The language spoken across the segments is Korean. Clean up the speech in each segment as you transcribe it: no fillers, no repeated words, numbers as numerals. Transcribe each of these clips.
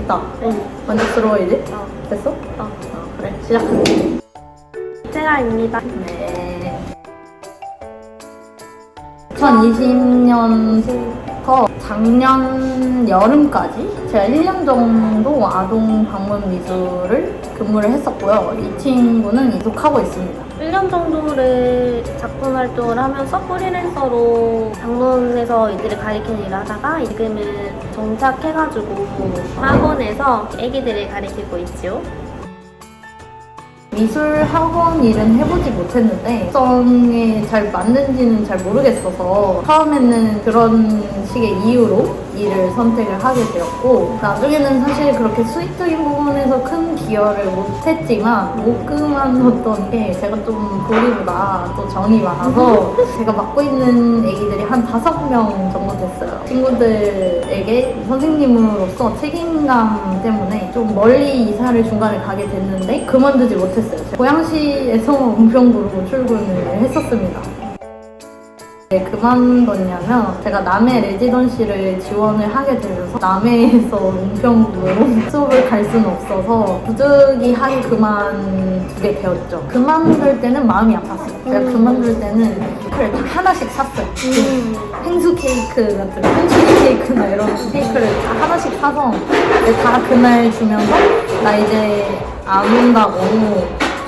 됐다. 응. 만족스러워 이제? 됐어? 그래, 시작할게. 세라입니다. 네. 2020년부터 작년 여름까지 제가 1년 정도 아동 방문 미술을 근무를 했었고요. 이 친구는 계속하고 있습니다. 1년 정도를 작품 활동을 하면서 프리랜서로 방문해서 이들을 가리키는 일을 하다가 지금은 정착해가지고 학원에서 애기들을 가리키고 있지요. 미술 학원 일은 해보지 못했는데 적성에 잘 맞는지는 잘 모르겠어서 처음에는 그런 식의 이유로 일을 선택을 하게 되었고 나중에는 사실 그렇게 수익적인 부분에서 큰 기여를 못했지만 못 그만뒀던 게 제가 좀 보리보다 또 정이 많아서 제가 맡고 있는 애기들이 한 5명 정도 됐어요. 친구들에게 선생님으로서 책임감 때문에 좀 멀리 이사를 중간에 가게 됐는데 그만두지 못했어요. 고양시에서 은평구로 출근을 했었습니다. 왜 그만뒀냐면 제가 남해 레지던시를 지원을 하게 되면서 남해에서 은평구로 수업을 갈 수는 없어서 부득이하게 그만두게 되었죠. 그만둘 때는 마음이 아팠어요. 제가 그만둘 때는 케이크를 다 하나씩 샀어요. 펭수 케이크 같은 펜츄리 케이크나 이런 케이크를 다 하나씩 사서 다 그날 주면서 나 이제 안 온다고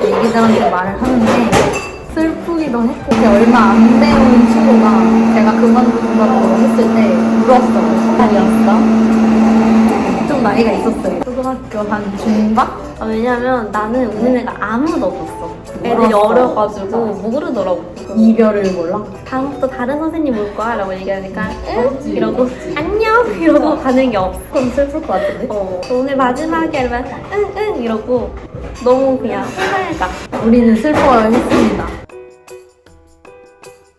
애기들한테 말을 하는데 슬프기도 했고 얼마 안 된 친구가 제가 그만둔다고 했을 때 울었어요. 아니었어? 좀 나이가 있었어요. 초등학교 한 중반? 왜냐면 나는 우는 애가 아무도 없었어. 애들이 울었어. 어려가지고 모르더라고. 이별을 몰라? 다음부터 다른 선생님 올 거야 라고 얘기하니까 응? 이러고 안녕 이러고 가는 게 없어. 그럼 슬플 것 같은데? 오늘 마지막에 이러면 응 이러고 너무 그냥 해맑아. 우리는 슬퍼했습니다.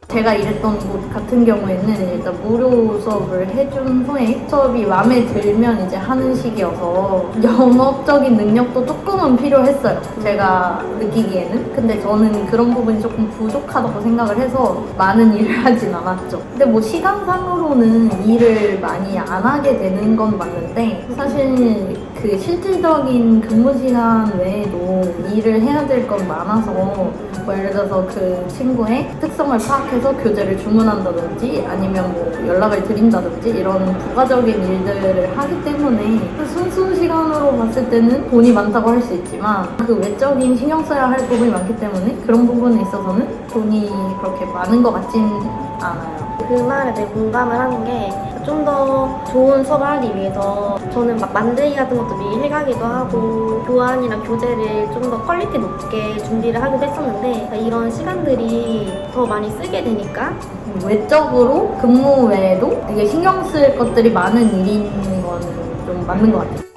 제가 일했던 곳 같은 경우에는 일단 무료 수업을 해준 후에 수업이 마음에 들면 이제 하는 시기여서 영업적인 능력도 조금은 필요했어요. 제가 느끼기에는. 근데 저는 그런 부분이 조금 부족하다고 생각을 해서 많은 일을 하진 않았죠. 근데 뭐 시간상으로는 일을 많이 안 하게 되는 건 맞는데 사실 그 실질적인 근무 시간 외에도 일을 해야 될 건 많아서 뭐 예를 들어서 그 친구의 특성을 파악해서 교재를 주문한다든지 아니면 뭐 연락을 드린다든지 이런 부가적인 일들을 하기 때문에 순수 시간으로 봤을 때는 돈이 많다고 할 수 있지만 그 외적인 신경 써야 할 부분이 많기 때문에 그런 부분에 있어서는 돈이 그렇게 많은 것 같진 않아요. 그 말에 대해 공감을 하는 게 좀 더 좋은 수업을 하기 위해서 저는 막 만들기 같은 것도 미리 해가기도 하고 교환이나 교재를 좀 더 퀄리티 높게 준비를 하기도 했었는데 이런 시간들이 더 많이 쓰게 되니까 외적으로 근무 외에도 되게 신경 쓸 것들이 많은 일인 거는 좀 맞는 것 같아요.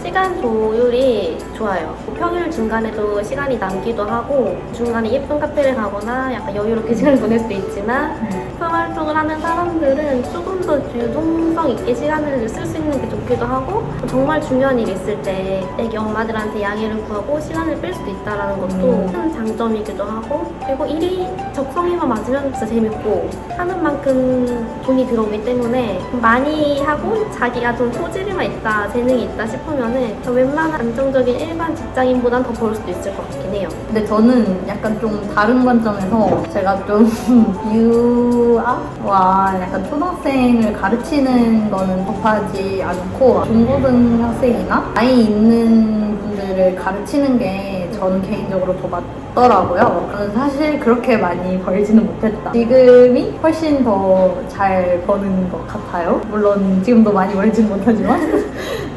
시간 조율이 좋아요. 평일 중간에도 시간이 남기도 하고 중간에 예쁜 카페를 가거나 약간 여유롭게 시간을 보낼 수도 있지만 수업 활동을 하는 사람들은 조금 더 유동성 있게 시간을 쓸 수 있는 게 좋기도 하고 정말 중요한 일이 있을 때 애기 엄마들한테 양해를 구하고 시간을 뺄 수도 있다는 것도 큰 장점이기도 하고 그리고 일이 적성에만 맞으면 진짜 재밌고 하는 만큼 돈이 들어오기 때문에 많이 하고 자기가 좀 소질이만 있다, 재능이 있다 싶으면은 웬만한 안정적인 일반 직장인보단 더 벌 수도 있을 것 같긴 해요. 근데 저는 약간 좀 다른 관점에서 제가 좀 유아와 약간 초등학생을 가르치는 거는 법하지 않고 중고등학생이나 나이 있는 분들을 가르치는 게 저는 개인적으로 더 맞더라고요. 저는 사실 그렇게 많이 벌지는 못했다. 지금이 훨씬 더 잘 버는 것 같아요. 물론 지금도 많이 벌지는 못하지만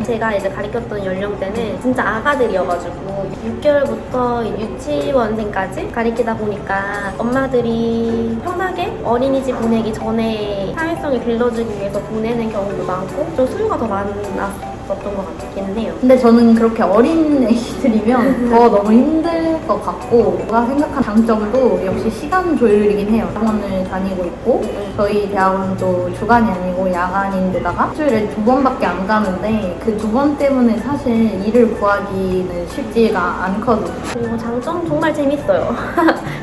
제가 이제 가르쳤던 연령대는 진짜 아가들이어가지고 6개월부터 유치원생까지 가르치다 보니까 엄마들이 편하게 어린이집 보내기 전에 사회성을 길러주기 위해서 보내는 경우도 많고 좀 수요가 더 많았어요. 것 같기는 해요. 근데 저는 그렇게 어린 애기들이면 더 너무 힘들 것 같고 제가 생각한 장점도 역시 시간 조율이긴 해요. 학원을 다니고 있고 저희 대학원도 주간이 아니고 야간인데다가 일주일에 2번밖에 안 가는데 그 2번 때문에 사실 일을 구하기는 쉽지가 않거든요. 그리고 장점 정말 재밌어요.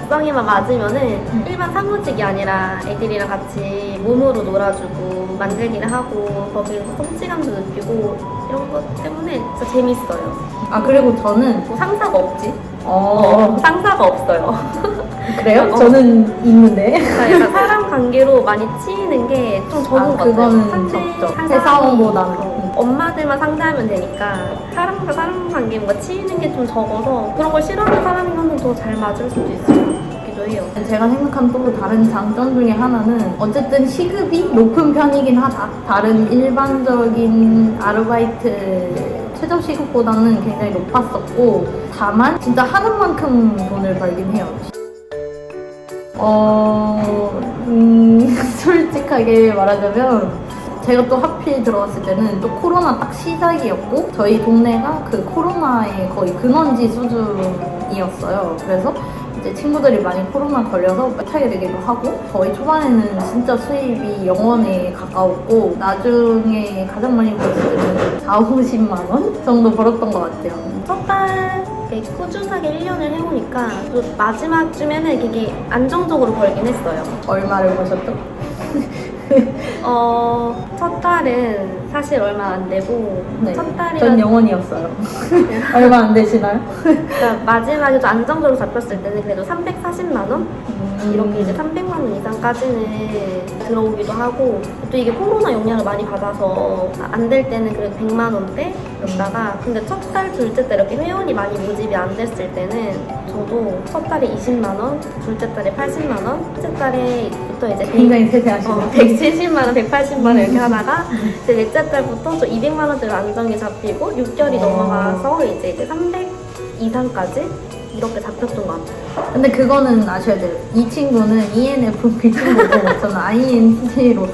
적성에만 맞으면은 일반 사무직이 아니라 애들이랑 같이 몸으로 놀아주고 만들기를 하고 거기서 성취감도 느끼고 이런 것 때문에 진짜 재밌어요. 아, 그리고 저는 뭐 상사가 없지? 어, 상사가 없어요. 그래요? 저는 있는데. 그러니까 사람 관계로 많이 치이는 게 좀 적은 것 같아요. 그거는 상대- 적죠. 한 회사원보다는. 사람이 엄마들만 상대하면 되니까 사람과 사람 관계 뭔가 치이는 게 좀 적어서 그런 걸 싫어하는 사람이면 더 잘 맞을 수도 있기도 해요. 제가 생각한 또 다른 장점 중에 하나는 어쨌든 시급이 높은 편이긴 하다. 다른 일반적인 아르바이트 최저 시급보다는 굉장히 높았었고, 다만 진짜 하는 만큼 돈을 벌긴 해요. 솔직하게 말하자면 제가 또 하필 들어갔을 때는 또 코로나 딱 시작이었고 저희 동네가 그 코로나의 거의 근원지 수준이었어요. 그래서 이제 친구들이 많이 코로나 걸려서 못하게 되기도 하고 거의 초반에는 진짜 수입이 0원에 가까웠고 나중에 가장 많이 벌었을 때는 4, 50만 원 정도 벌었던 것 같아요. 첫달 꾸준하게 1년을 해보니까 또 마지막쯤에는 되게 안정적으로 벌긴 했어요. 얼마를 버셨죠? 첫 달은 사실 얼마 안 되고 네. 첫 달이라 전 0원이었어요. 얼마 안 되시나요? 그러니까 마지막에 좀 안정적으로 잡혔을 때는 그래도 340만 원? 이렇게 이제 300만 원 이상까지는 들어오기도 하고 또 이게 코로나 영향을 많이 받아서 안 될 때는 그래도 100만 원대였다가 근데 첫 달, 둘째 달 이렇게 회원이 많이 모집이 안 됐을 때는 저도 첫 달에 20만 원, 둘째 달에 80만 원, 셋째 달에부터 이제 굉장히 세세하시네요. 170만 원, 180만 원 이렇게 하다가 이제 넷째 달부터 저 200만 원대로 안정이 잡히고 6개월이 넘어가서 이제 300 이상까지 이렇게 잡혔던 것 같아요. 근데 그거는 아셔야 돼요. 이 친구는 ENFP 친구고 저는 INTJ로서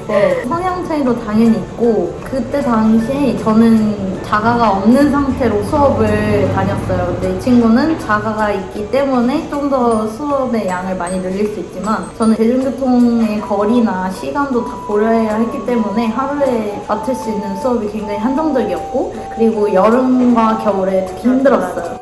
성향 차이도 당연히 있고 그때 당시에 저는 자가가 없는 상태로 수업을 다녔어요. 근데 이 친구는 자가가 있기 때문에 좀 더 수업의 양을 많이 늘릴 수 있지만 저는 대중교통의 거리나 시간도 다 고려해야 했기 때문에 하루에 맡을 수 있는 수업이 굉장히 한정적이었고 그리고 여름과 겨울에 특히 힘들었어요.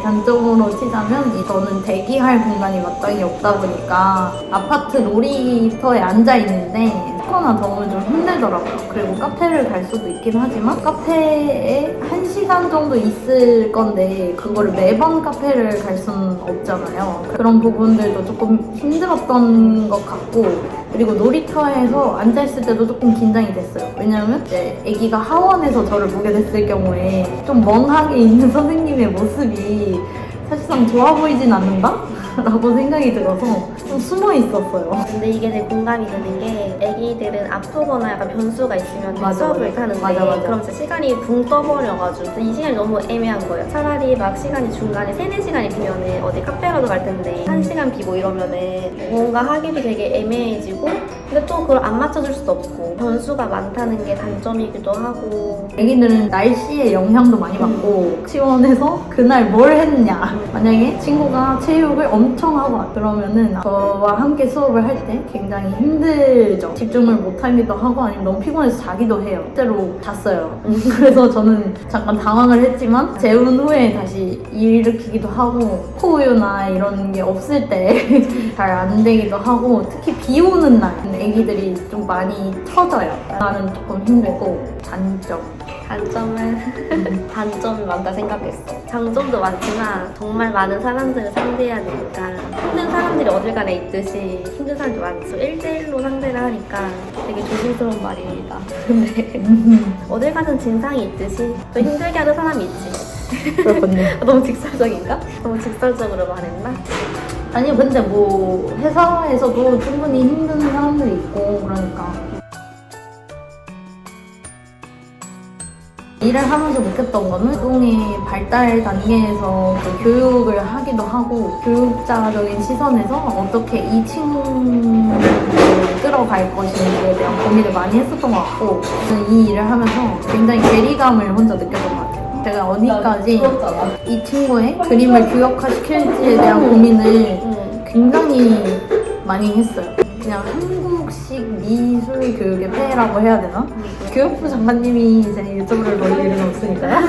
단점으로 치자면 저는 대기할 공간이 마땅히 없다 보니까 아파트 놀이터에 앉아 있는데 춥거나 더우면 좀 힘들더라고요. 그리고 카페를 갈 수도 있긴 하지만 카페에 1시간 정도 있을 건데 그거를 매번 카페를 갈 수는 없잖아요. 그런 부분들도 조금 힘들었던 것 같고 그리고 놀이터에서 앉아있을 때도 조금 긴장이 됐어요. 왜냐면 이제 아기가 하원에서 저를 보게 됐을 경우에 좀 멍하게 있는 선생님의 모습이 사실상 좋아 보이진 않는다? 라고 생각이 들어서 좀 숨어 있었어요. 근데 이게 되게 공감이 되는 게 애기들은 아프거나 약간 변수가 있으면 맞아, 수업을 맞아. 타는데 맞아. 그럼 진짜 시간이 붕 떠버려가지고 이 시간이 너무 애매한 거예요. 차라리 막 시간이 중간에 3-4시간이 비면은 어디 카페라도 갈 텐데 1시간 비고 이러면은 뭔가 하기도 되게 애매해지고 근데 또 그걸 안 맞춰줄 수도 없고 변수가 많다는 게 단점이기도 하고 애기들은 날씨의 영향도 많이 받고 시원해서 그날 뭘 했냐 만약에 친구가 체육을 엄청 하고 왔다 그러면은 저와 함께 수업을 할 때 굉장히 힘들죠. 집중을 못하기도 하고 아니면 너무 피곤해서 자기도 해요. 실제로 잤어요. 그래서 저는 잠깐 당황을 했지만 재운 후에 다시 일으키기도 하고 코우유나 이런 게 없을 때 잘 안 되기도 하고 특히 비 오는 날 애기들이 좀 많이 터져요. 나는 조금 힘들고 단점이 많다 생각했어. 장점도 많지만 정말 많은 사람들을 상대해야 되니까 힘든 사람들이 어딜 가나 있듯이 힘든 사람도 많죠. 1대1로 상대를 하니까 되게 조심스러운 말입니다. 근데 어딜 가든 진상이 있듯이 또 힘들게 하는 사람이 있지. 그렇군요. 너무 직설적인가? 너무 직설적으로 말했나? 아니요, 근데 뭐 회사에서도 충분히 힘든 사람들이 있고 그러니까 일을 하면서 느꼈던 거는 노동의 발달 단계에서 그 교육을 하기도 하고 교육자적인 시선에서 어떻게 이 친구를 끌어갈 것인지에 대한 고민을 많이 했었던 것 같고 저는 이 일을 하면서 굉장히 괴리감을 혼자 느꼈던 것 같아요. 제가 어디까지 이 친구의 그림을 규격화시킬지에 대한 고민을 굉장히 많이 했어요. 그냥 한국식 미술 교육의 폐해라고 해야 되나? 교육부 장관님이 이제 유튜브를 볼 일은 없으니까요.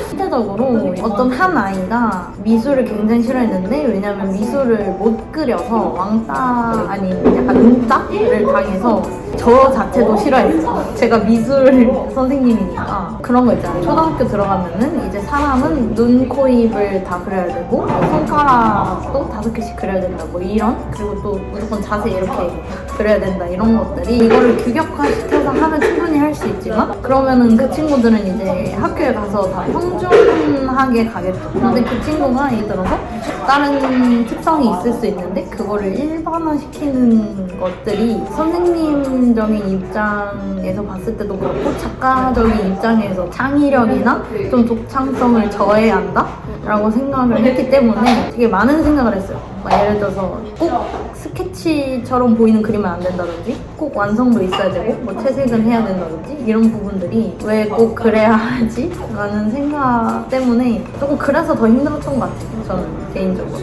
실제적으로 어떤 한 아이가 미술을 굉장히 싫어했는데 왜냐면 미술을 못 그려서 왕따 아닌 약간 눈따를 당해서 저 자체도 싫어했어요. 제가 미술 선생님이니까 그런 거 있잖아요. 초등학교 들어가면은 이제 사람은 눈, 코, 입을 다 그려야 되고 손가락도 5개씩 그려야 된다 뭐 이런 그리고 또 무조건 자세 이렇게 그려야 된다 이런 것들이 이거를 규격화시켜서 하면 충분히 할 수 있지만 그러면은 그 친구들은 이제 학교에 가서 다 평준하게 가겠죠. 근데 그 친구가 예를 들어서 다른 특성이 있을 수 있는데 그거를 일반화시키는 것들이 선생님적인 입장에서 봤을 때도 그렇고 작가적인 입장에서 창의력이나 좀 독창성을 저해야 한다? 라고 생각을 했기 때문에 되게 많은 생각을 했어요. 막 예를 들어서 꼭 스케치처럼 보이는 그림은 안 된다든지 꼭 완성도 있어야 되고 뭐 채색은 해야 된다든지 이런 부분들이 왜 꼭 그래야 하지? 라는 생각 때문에 조금 그래서 더 힘들었던 것 같아요. 저는 개인적으로.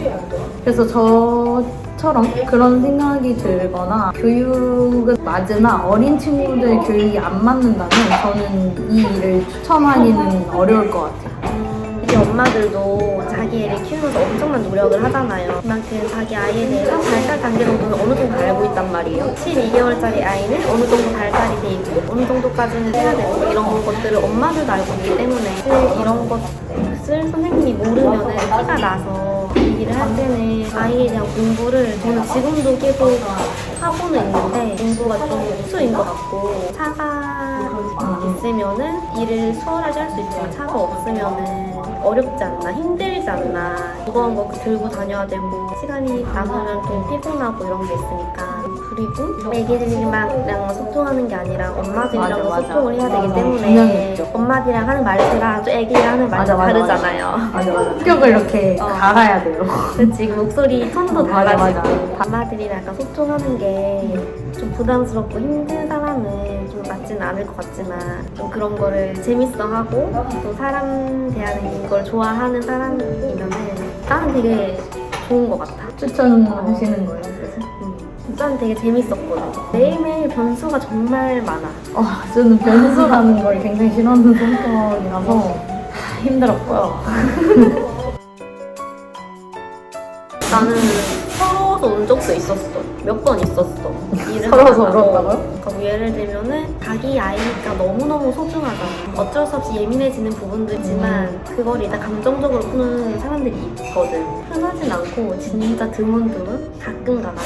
그래서 저처럼 그런 생각이 들거나 교육은 맞으나 어린 친구들 교육이 안 맞는다면 저는 이 일을 추천하기는 어려울 것 같아요. 우리 엄마들도 자기 애를 키우면서 엄청난 노력을 하잖아요. 그만큼 자기 아이에 대해서 발달 단계 정도는 어느 정도 알고 있단 말이에요. 12개월짜리 아이는 어느 정도 발달이 돼 있고 어느 정도까지는 해야 되고 이런 것들을 엄마들도 알고 있기 때문에 사실 이런 것을 선생님이 모르면은 티가 나서 얘기를 할 때는 아이에 대한 공부를 저는 지금도 계속 하고는 있는데 공부가 좀 수인 것 같고 차가 있으면은 일을 수월하게 할 수 있지만 차가 없으면은 어렵지 않나 힘들지 않나 무거운 거 들고 다녀야 되고 시간이 남으면 또 피곤하고 이런 게 있으니까 그리고 애기들이랑 소통하는 게 아니라 엄마들이랑 맞아. 소통을 해야 되기 분명히 때문에 있죠. 엄마들이랑 하는 말투랑 또 애기랑 하는 말투 다르잖아요. 맞아. 격을 이렇게 갈아야 돼요. 그치, 목소리 톤도 맞아. 달라지고 엄마들이랑 약간 소통하는 게 좀 부담스럽고 힘든 사람은 좀 맞지는 않을 것 같지만 좀 그런 거를 재밌어하고 또 사람 대하는 걸 좋아하는 사람이면은 나는 되게 좋은 것 같아. 추천하시는 거예요, 그래서? 난 되게 재밌었거든. 매일매일 변수가 정말 많아. 저는 변수라는 걸 굉장히 싫어하는 성격이라서 힘들었고요. 나는 서러워서 운 적도 있었어. 몇 번 있었어. 일을 서러워서 하다가. 울었다고요? 그러니까 예를 들면은 자기 아이니까 너무너무 소중하잖아. 어쩔 수 없이 예민해지는 부분도 있지만 그걸 일단 감정적으로 푸는 사람들이 있거든. 흔하진 않고 진짜 드문드문 가끔 가다가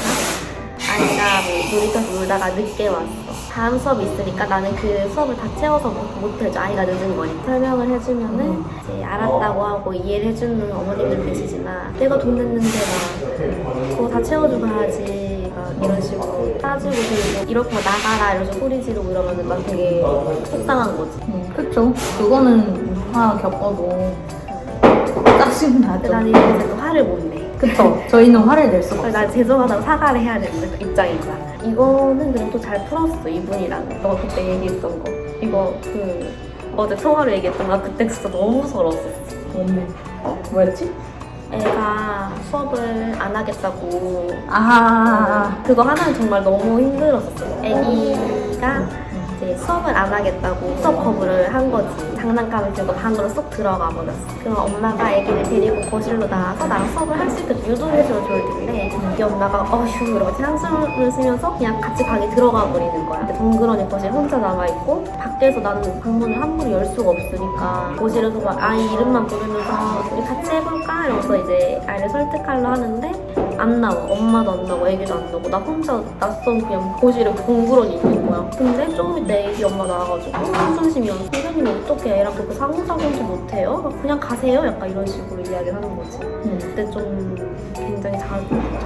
아이가 뭐 놀이터에서 놀다가 늦게 왔어. 다음 수업이 있으니까 나는 그 수업을 다 채워서 못해줘. 아이가 늦은 거니까. 설명을 해주면은 이제 알았다고 하고 이해를 해주는 어머님들 계시지만 내가 돈 냈는데 막 그거 다 채워주고 가야지 막 이런 식으로 따지고 들고 이렇게 나가라 이러면서 소리 지르고 이러면은 난 되게 속상한 거지. 그쵸. 그거는 화 겪어도 짜증나죠. 근데 나는 이래서 또 화를 못 내. 그쵸. 저희는 화를 낼 수가 없어요. 난 죄송하다고 사과를 해야 되는 그 입장이니까. 이거는 그냥 또 잘 풀었어, 이분이랑. 너가 그때 얘기했던 거. 이거 어제 통화로 얘기했던 거 그때 진짜 너무 서러웠어. 뭔데? 뭐였지? 애가 수업을 안 하겠다고. 그거 그거 하나는 정말 너무 힘들었어. 애기가 이제 수업을 안 하겠다고 수업 거부를 한 거지. 장난감을 들고 방으로 쏙 들어가 버렸어. 그럼 엄마가 애기를 데리고 거실로 나와서 나랑 수업을 할 수 있게 유도해주면 좋을 텐데 이 엄마가 어휴 이러고 한숨을 쉬면서 그냥 같이 방에 들어가 버리는 거야. 근데 덩그러니 거실 혼자 남아있고 밖에서 나는 방문을 함부로 열 수가 없으니까 거실에서 막 아이 이름만 부르면서 우리 같이 해볼까? 이러면서 이제 아이를 설득하려 하는데 안 나와. 엄마도 안 나오고 애기도 안 나오고 나 혼자 낯선 그냥 거실에 덩그러니 있는 거야. 근데 조금 이따 애기 엄마 나와가지고 한숨 쉬면 선생님 어떻게 애랑 그렇게 상호작용도 못해요? 막 그냥 가세요? 약간 이런 식으로 이야기를 하는 거지. 그때 좀 굉장히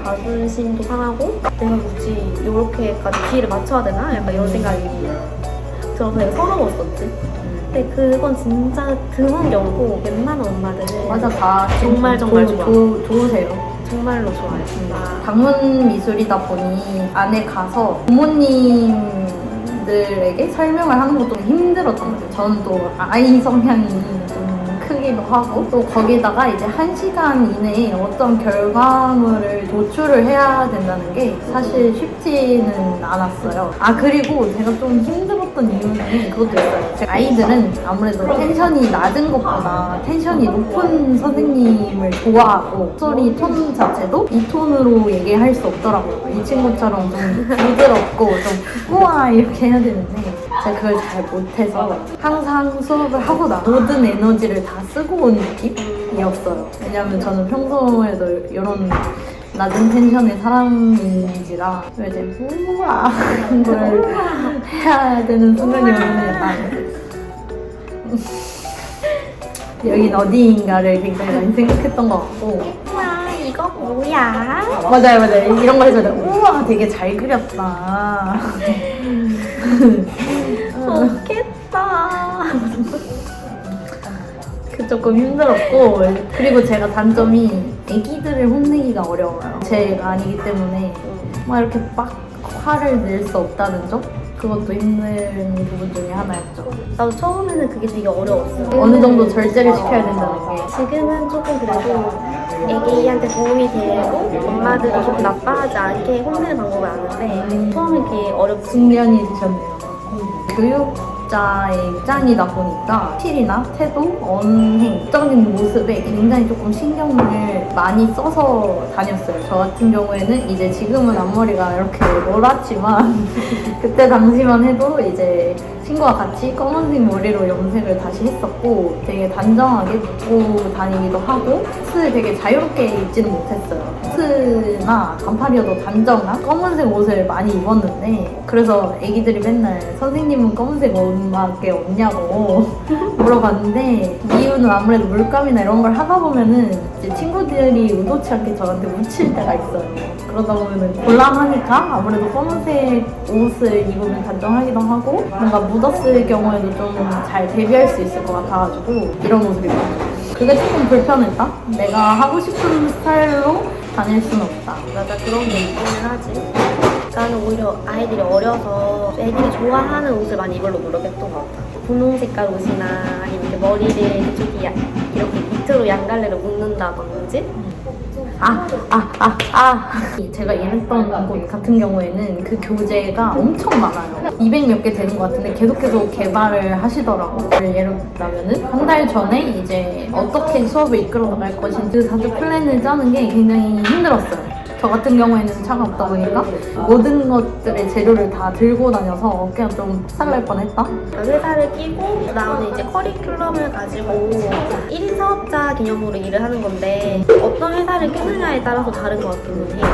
자존심도 상하고 내가 굳이 이렇게까지 기회를 맞춰야 되나? 약간 이런 생각이 들어서 되게 서러웠었지. 근데 그건 진짜 드문 경우고 웬만한 엄마들은 맞아, 다 정말 좋아. 좋으세요. 정말로 좋아요. 방문 미술이다 보니 안에 가서 부모님들에게 설명을 하는 것도 힘들었던 것 같아요. 저는 또 아이 성향이 좀 크게 하기도 하고 또 거기다가 이제 1시간 이내에 어떤 결과물을 도출을 해야 된다는 게 사실 쉽지는 않았어요. 아 그리고 제가 좀 힘들었던 이유는 그것도 있어요. 아이들은 아무래도 텐션이 낮은 것보다 텐션이 높은 선생님을 좋아하고 소리 톤 자체도 이 톤으로 얘기할 수 없더라고요. 이 친구처럼 좀 부드럽고 좀 우와 이렇게 해야 되는데 제가 그걸 잘 못해서 항상 수업을 하고 나 모든 에너지를 다 쓰고 온 느낌이었어요. 왜냐면 저는 평소에도 이런 낮은 텐션의 사람인지라 이제 우와 이런 걸 해야 되는 순간이 오면 약간 여긴 어디인가를 굉장히 많이 생각했던 것 같고 우와 이거 뭐야? 맞아요 이런 거 해줘야 돼. 우와 되게 잘 그렸다. 좋겠다. 그 조금 힘들었고 그리고 제가 단점이 애기들을 혼내기가 어려워요. 제가 아니기 때문에 막 이렇게 막 화를 낼 수 없다는 점? 그것도 힘든 부분 중에 하나였죠. 나도 처음에는 그게 되게 어려웠어. 어느 정도 절제를 시켜야 된다는 게. 지금은 조금 그래도 애기한테 도움이 되고 엄마들이 조금 나빠하지 않게 혼내는 방법을 아는데 처음에 그게 어렵지. 숙련이 되셨네요. 교육자의 입장이다 보니까 스킬이나 태도, 언행, 적인 모습에 굉장히 조금 신경을 많이 써서 다녔어요. 저 같은 경우에는 이제 지금은 앞머리가 이렇게 노랗지만 그때 당시만 해도 이제 친구와 같이 검은색 머리로 염색을 다시 했었고 되게 단정하게 묶고 다니기도 하고 수트를 되게 자유롭게 입지는 못했어요. 수트나 반팔이어도 단정한 검은색 옷을 많이 입었는데 그래서 애기들이 맨날 선생님은 검은색 옷밖에 없냐고 물어봤는데 이유는 아무래도 물감이나 이런 걸 하다 보면은 이제 친구들이 의도치 않게 저한테 묻힐 때가 있어요. 그러다 보면은 곤란하니까 아무래도 검은색 옷을 입으면 단정하기도 하고 뭔가 묻었을 경우에도 좀 잘 대비할 수 있을 것 같아가지고 이런 옷을 입었어요. 그게 조금 불편했다? 내가 하고 싶은 스타일로 다닐 순 없다. 맞아 그런 게 있기는 하지. 나는 오히려 아이들이 어려서 애들이 좋아하는 옷을 많이 입으려고 노력했던 것 같아. 분홍 색깔 옷이나 아니면 이렇게 머리를 이쪽이 이렇게 밑으로 양갈래로 묶는다든지. 제가 일했던 곳 같은 경우에는 그 교재가 엄청 많아요. 200 몇 개 되는 것 같은데 계속 개발을 하시더라고요. 예를 들자면은 한 달 전에 이제 어떻게 수업을 이끌어 나갈 것인지 그 자주 플랜을 짜는 게 굉장히 힘들었어요. 저 같은 경우에는 차가 없다 보니까 모든 것들의 재료를 다 들고 다녀서 어깨가 좀 살날 뻔했다. 회사를 끼고 나오는 이제 커리큘럼을 가지고 1인 사업자 개념으로 일을 하는 건데 어떤 회사를 끼느냐에 따라서 다른 것 같기는 해요.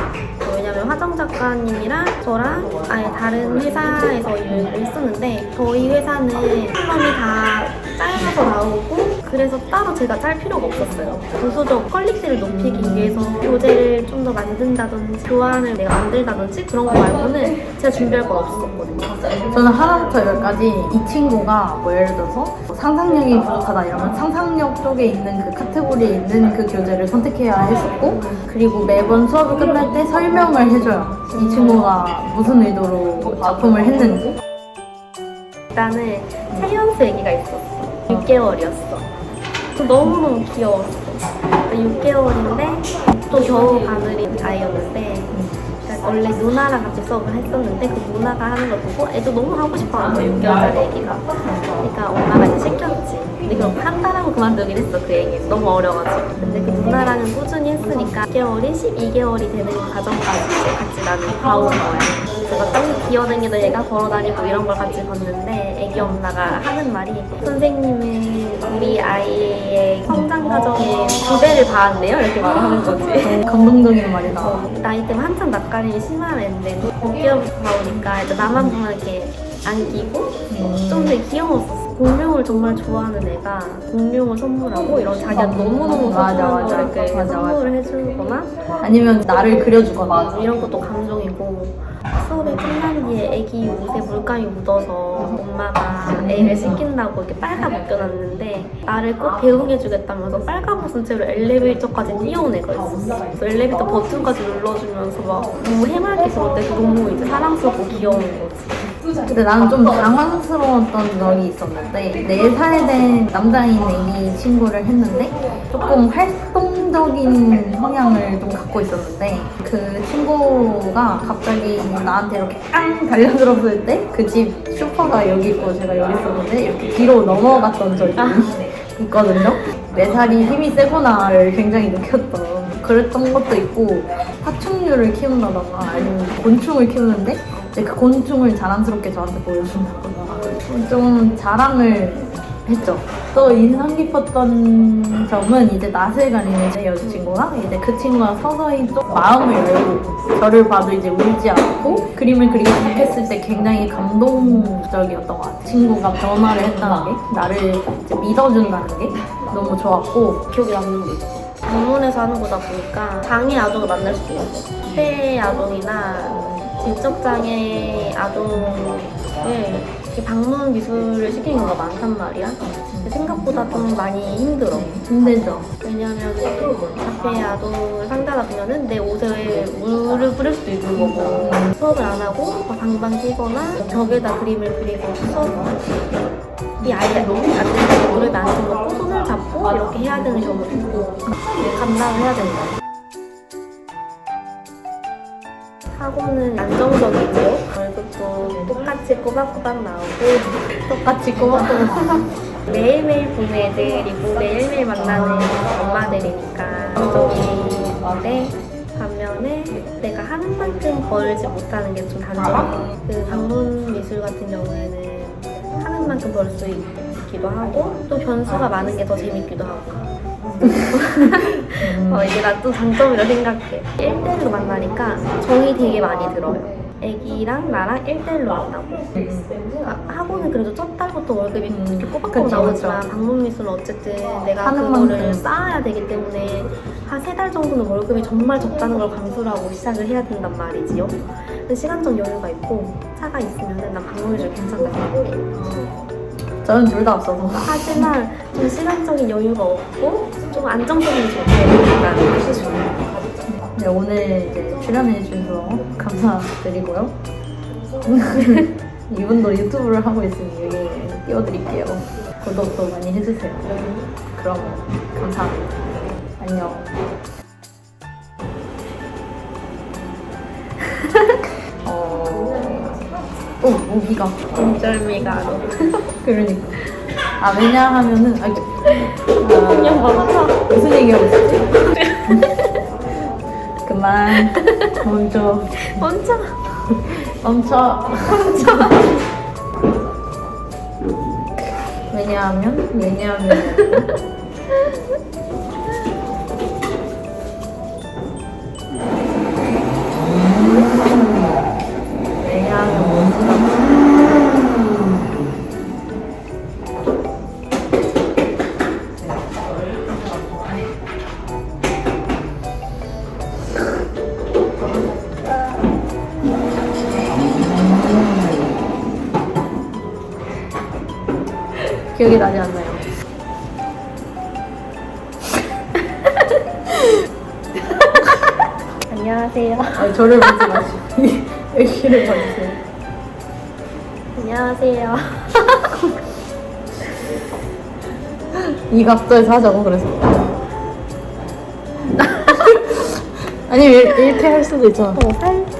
왜냐면 화정 작가님이랑 저랑 아예 다른 회사에서 일을 했었는데 저희 회사는 커리큘럼이 다 짜여서 나오고 그래서 따로 제가 짤 필요가 없었어요. 부수적 퀄리티를 높이기 위해서 교재를 좀 더 만든다든지 교환을 내가 만들다든지 그런 거 말고는 제가 준비할 건 없었거든요. 저는 하나부터 열까지 이 친구가 뭐 예를 들어서 상상력이 부족하다 이러면 상상력 쪽에 있는 그 카테고리에 있는 그 교재를 선택해야 했었고 그리고 매번 수업이 끝날 때 설명을 해줘요. 이 친구가 무슨 의도로 작품을 했는지. 나는 세연수 애기가 있었어. 6개월이었어. 너무너무 귀여웠어. 6개월인데 또 겨우 바늘인 아이였는데 원래 누나랑 같이 수업을 했었는데 그 누나가 하는 걸 보고 애도 너무 하고 싶어하는 거야 6개월짜리 애기가. 그러니까 엄마가 이제 시켰지. 근데 그럼 한 달 하고 그만두긴 했어 그 애기 너무 어려가지고. 근데 그 누나랑은 꾸준히 했으니까 6개월이 12개월이 되는 과정까지 이제 같이 나는 봐온 거야. 제가 너무 기어다니던 얘가 걸어다니고 이런 걸 같이 봤는데 애기 엄마가 하는 말이 선생님은 우리 아이의 성장 과정에 2배를 봐왔네요 이렇게 말하는 거지. 감동적인 말이다. 나이 때문에 한참 낯가림이 심한 애인데 6개월부터 봐오니까 이제 나만 보면 이렇게 안기고 좀 되게 귀여웠었어. 공룡을 정말 좋아하는 애가 공룡을 선물하고 이런 자기가 너무너무 소중한 걸 이렇게 선물을 해주거나 아니면 나를 그려주거나 이런 것도 감동이고. 수업이 끝난 뒤에 애기 옷에 물감이 묻어서 엄마가 애를 씻긴다고 이렇게 빨가 벗겨놨는데 나를 꼭 배웅해 주겠다면서 빨가벗은 채로 엘리베이터까지 뛰어온 애가 있었어. 그래서 엘리베이터 버튼까지 눌러주면서 막 너무 해맑게 그럴 때 너무 이제 사랑스럽고 귀여운 거지. 근데 나는 좀 당황스러웠던 적이 있었는데 4살 된 남자인 애기 친구를 했는데 조금 활동적인 성향을 좀 갖고 있었는데 그 친구가 갑자기 나한테 이렇게 깡 달려들었을 때 그 집 슈퍼가 여기 있고 제가 여기 있었는데 이렇게 뒤로 넘어갔던 적이 있거든요. 4살이 힘이 세구나를 굉장히 느꼈던 그랬던 것도 있고 파충류를 키운다던가 아니면 곤충을 키우는데 이제 그 곤충을 자랑스럽게 저한테 보여준다거나 좀 자랑을 했죠. 또 인상 깊었던 점은 이제 낯을 가리는 제 여자친구가 이제 그 친구가 서서히 좀 마음을 열고 저를 봐도 이제 울지 않고 그림을 그리기 시작했을 때 굉장히 감동적이었던 것 같아요. 친구가 변화를 했다는 게 나를 이제 믿어준다는 게 너무 좋았고 기억에 남는 게 있어. 방문에서 하는 거다 보니까 장애 아동을 만날 수도 있어. 폐 아동이나 지적장애 아동을 이렇게 방문 미술을 시키는 경우가 많단 말이야. 근데 생각보다 좀 많이 힘들어. 힘들죠. 왜냐면 자폐 아동을 상대하면은 내 옷에 물을 뿌릴 수도 있는 거고 수업을 안 하고 방방 뛰거나 벽에다 그림을 그리고 수업 이 아이가 너무 안되고 무릎에 앉혀놓고 손을 잡고 이렇게 해야 되는 경우도 있고 감당을 해야 된다. 학원은 안정적이고 월급도 똑같이 꼬박꼬박 나오고 똑같이 꼬박꼬박 매일매일 보는 애들이고 매일매일 만나는 엄마들이니까 안정적인데 반면에 내가 하는 만큼 벌지 못하는 게 좀 단점이야. 그 방문 미술 같은 경우에는 하는 만큼 벌 수 있기도 하고 또 변수가 많은 게 더 재밌기도 하고 이게 나 또 장점이라 생각해. 1대1로 만나니까 정이 되게 많이 들어요. 애기랑 나랑 1대1로 만나고 학원은 그래도 첫 달부터 월급이 이렇게 꼬박꼬박 그쵸, 나오지만 그쵸. 방문 미술은 어쨌든 내가 하는 그거를 만큼. 쌓아야 되기 때문에 한 3달 정도는 월급이 정말 적다는 걸 감수를 하고 시작을 해야 된단 말이지요. 근데 시간적 여유가 있고 차가 있으면 난 방문 미술 괜찮다고 생각해. 저는 둘 다 없어서 하지만 좀 시간적인 여유가 없고 좀 안정적인状態が있다는 네, 오늘 이제 출연해 주셔서 감사드리고요. 이분도 유튜브를 하고 있으니 여기 띄워드릴게요. 구독도 많이 해주세요. 그럼 감사합니다. 안녕. 모기가. 인절미가 그러니까. 왜냐하면은, 그냥 많다. 무슨 얘기하고 있었지? 그만. 멈춰. 먼저 멈춰. 왜냐하면. 기억이 나지 않나요? 안녕하세요. 저를 보지 마시고 여기를 봐주세요. 안녕하세요. 이 각도에서 하자고 그래서. 아니 이렇게 할 수도 있잖아. 살짝